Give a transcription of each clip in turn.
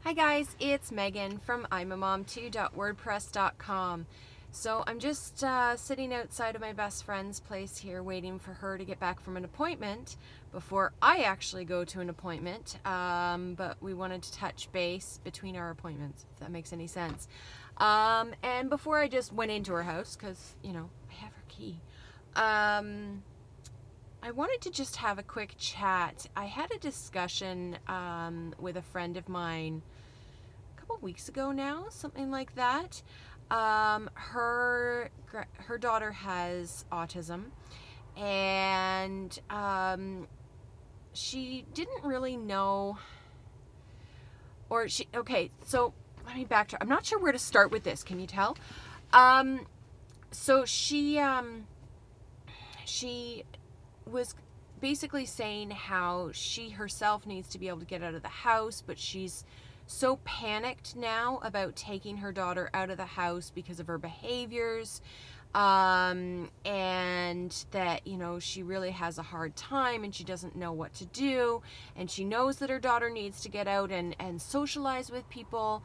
Hi guys, it's Megan from imamom2.wordpress.com. So I'm just sitting outside of my best friend's place here waiting for her to get back from an appointment before I actually go to an appointment, but we wanted to touch base between our appointments, if that makes any sense. And before I just went into her house, because, you know, I have her key, I wanted to just have a quick chat. I had a discussion with a friend of mine a couple weeks ago now, something like that. Her daughter has autism, and she didn't really know, okay, so let me backtrack. I'm not sure where to start with this. Can you tell? So she was basically saying how she herself needs to be able to get out of the house, but she's so panicked now about taking her daughter out of the house because of her behaviors, and that, you know, she really has a hard time and she doesn't know what to do, and she knows that her daughter needs to get out and socialize with people,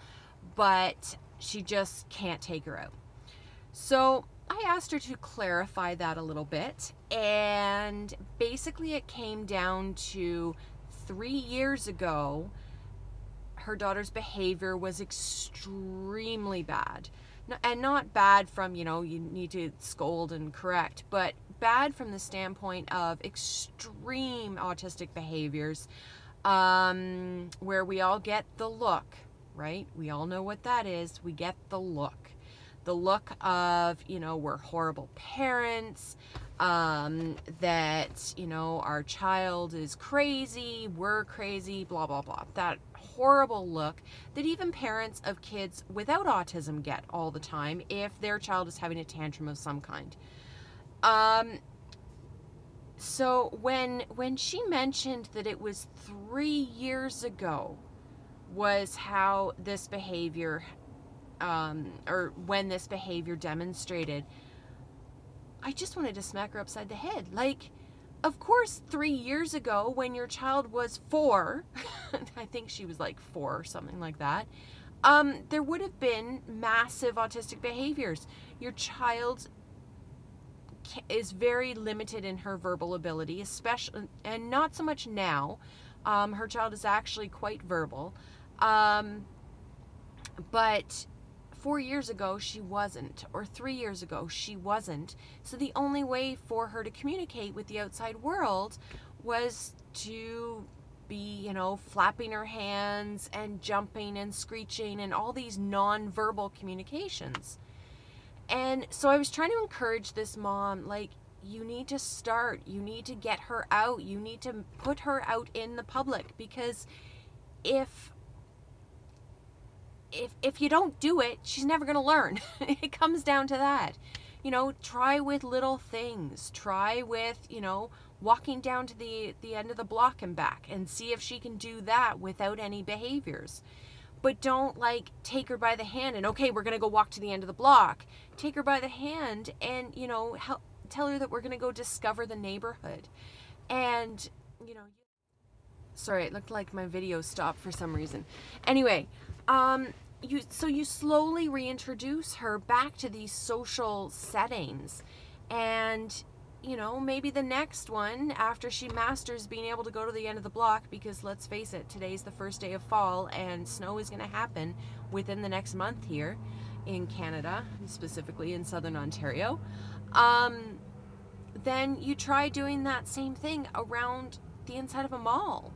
but she just can't take her out. So I asked her to clarify that a little bit, and basically it came down to 3 years ago, her daughter's behavior was extremely bad. And not bad from, you know, you need to scold and correct, but bad from the standpoint of extreme autistic behaviors, where we all get the look, right? We all know what that is. We get the look. The look of, you know, we're horrible parents, that, you know, our child is crazy, we're crazy, blah, blah, blah. That horrible look that even parents of kids without autism get all the time if their child is having a tantrum of some kind. So when she mentioned that it was 3 years ago was how this behavior or when this behavior demonstrated, I just wanted to smack her upside the head. Like, of course, 3 years ago when your child was 4, I think she was like 4 or something like that, there would have been massive autistic behaviors. Your child is very limited in her verbal ability, especially, and not so much now. Her child is actually quite verbal, but 4 years ago she wasn't, or 3 years ago she wasn't. So the only way for her to communicate with the outside world was to be, you know, flapping her hands and jumping and screeching and all these non-verbal communications. And so I was trying to encourage this mom, like, you need to start, you need to get her out, you need to put her out in the public, because if you don't do it, she's never going to learn. It comes down to that. You know, try with little things. Try with, you know, walking down to the end of the block and back, and see if she can do that without any behaviors. But don't, like, take her by the hand and, okay, we're going to go walk to the end of the block. Take her by the hand and, you know, tell her that we're going to go discover the neighborhood. And, you know, sorry, it looked like my video stopped for some reason. Anyway, you slowly reintroduce her back to these social settings, and, you know, maybe the next one, after she masters being able to go to the end of the block, because let's face it, today's the first day of fall and snow is going to happen within the next month here in Canada, specifically in Southern Ontario, then you try doing that same thing around the inside of a mall.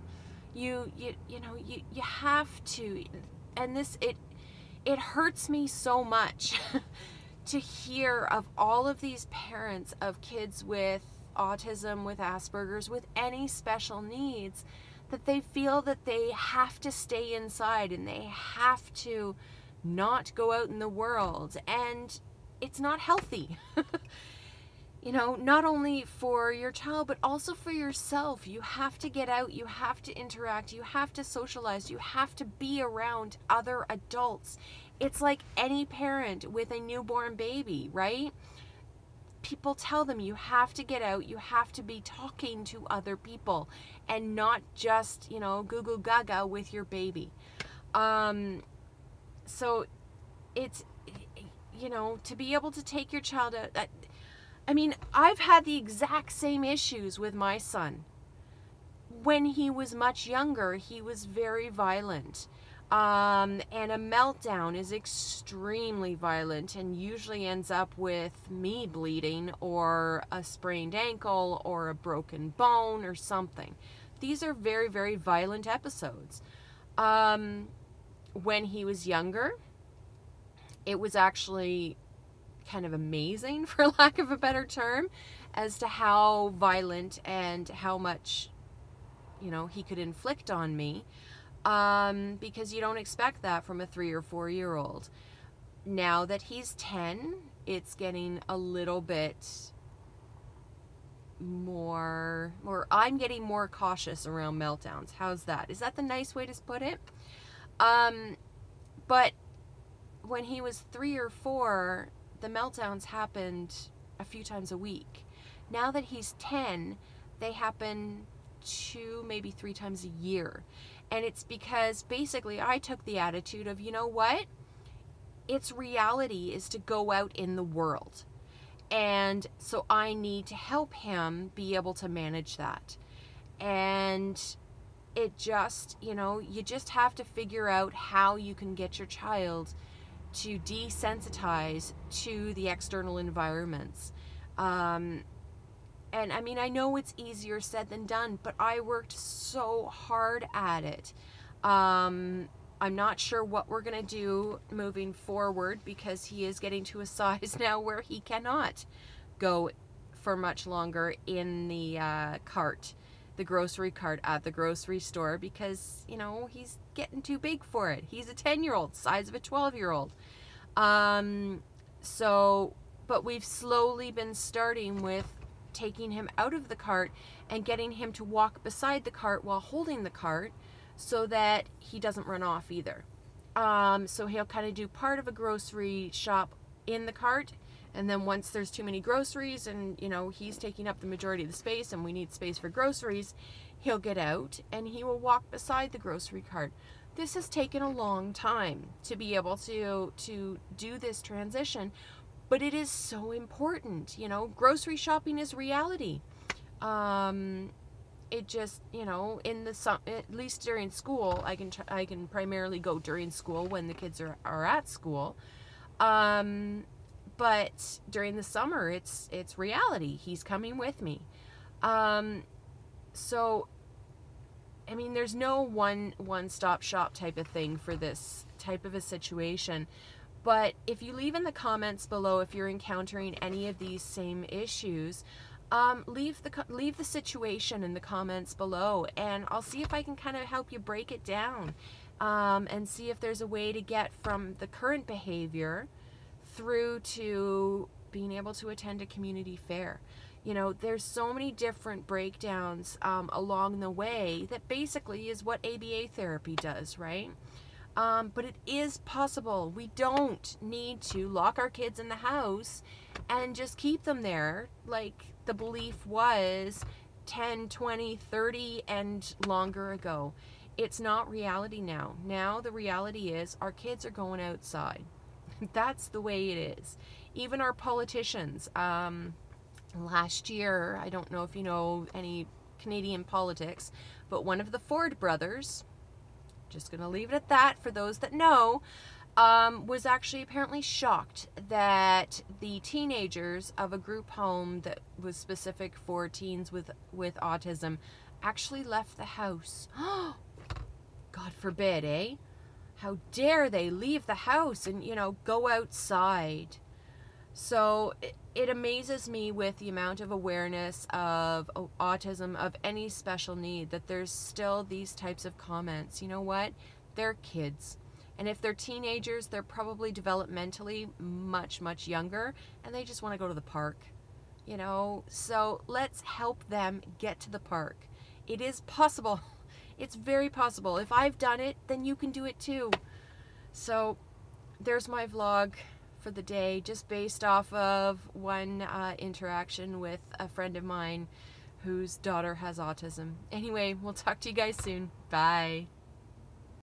You know, you have to. And this, it hurts me so much to hear of all of these parents of kids with autism, with Asperger's, with any special needs, that they feel that they have to stay inside and they have to not go out in the world. And it's not healthy. You know, not only for your child, but also for yourself. You have to get out, you have to interact, you have to socialize, you have to be around other adults. It's like any parent with a newborn baby, right? People tell them you have to get out, you have to be talking to other people and not just, you know, goo goo gaga with your baby. So it's, you know, to be able to take your child out. I mean, I've had the exact same issues with my son. When he was much younger, he was very violent. And a meltdown is extremely violent and usually ends up with me bleeding or a sprained ankle or a broken bone or something. These are very, very violent episodes. When he was younger, it was actually kind of amazing, for lack of a better term, as to how violent and how much, you know, he could inflict on me, because you don't expect that from a 3 or 4 year old. Now that he's 10, it's getting a little bit more, I'm getting more cautious around meltdowns. How's that? Is that the nice way to put it? But when he was 3 or 4, the meltdowns happened a few times a week. Now that he's 10, they happen 2, maybe 3 times a year. And it's because basically I took the attitude of, you know what? Its reality is to go out in the world. And so I need to help him be able to manage that. And it just, you know, you just have to figure out how you can get your child to desensitize to the external environments. And I mean, I know it's easier said than done, but I worked so hard at it. I'm not sure what we're going to do moving forward because he is getting to a size now where he cannot go for much longer in the cart, the grocery cart at the grocery store, because, you know, he's getting too big for it. He's a 10-year-old, size of a 12-year-old. But we've slowly been starting with taking him out of the cart and getting him to walk beside the cart while holding the cart so that he doesn't run off either. So he'll kind of do part of a grocery shop in the cart, and then once there's too many groceries and, you know, he's taking up the majority of the space and we need space for groceries, he'll get out and he will walk beside the grocery cart. This has taken a long time to be able to do this transition, but it is so important. You know, grocery shopping is reality. It just, you know, at least during school, I can primarily go during school when the kids are at school. But during the summer, it's reality. He's coming with me. So, I mean, there's no one-stop shop type of thing for this type of a situation. But if you leave in the comments below if you're encountering any of these same issues, leave the situation in the comments below, and I'll see if I can kind of help you break it down, and see if there's a way to get from the current behavior through to being able to attend a community fair. You know, there's so many different breakdowns along the way that basically is what ABA therapy does, right? But it is possible. We don't need to lock our kids in the house and just keep them there like the belief was 10, 20, 30 and longer ago. It's not reality now. Now the reality is our kids are going outside. That's the way it is. Even our politicians, last year, I don't know if you know any Canadian politics, but one of the Ford brothers, just going to leave it at that for those that know, was actually apparently shocked that the teenagers of a group home that was specific for teens with autism actually left the house. God forbid, eh? How dare they leave the house and, you know, go outside. So it amazes me with the amount of awareness of autism, of any special need, that there's still these types of comments. You know what? They're kids. And if they're teenagers, they're probably developmentally much, much younger, and they just want to go to the park. You know, so let's help them get to the park. It is possible. It's very possible. If I've done it, then you can do it too. So there's my vlog for the day, just based off of one interaction with a friend of mine whose daughter has autism. Anyway, we'll talk to you guys soon. Bye.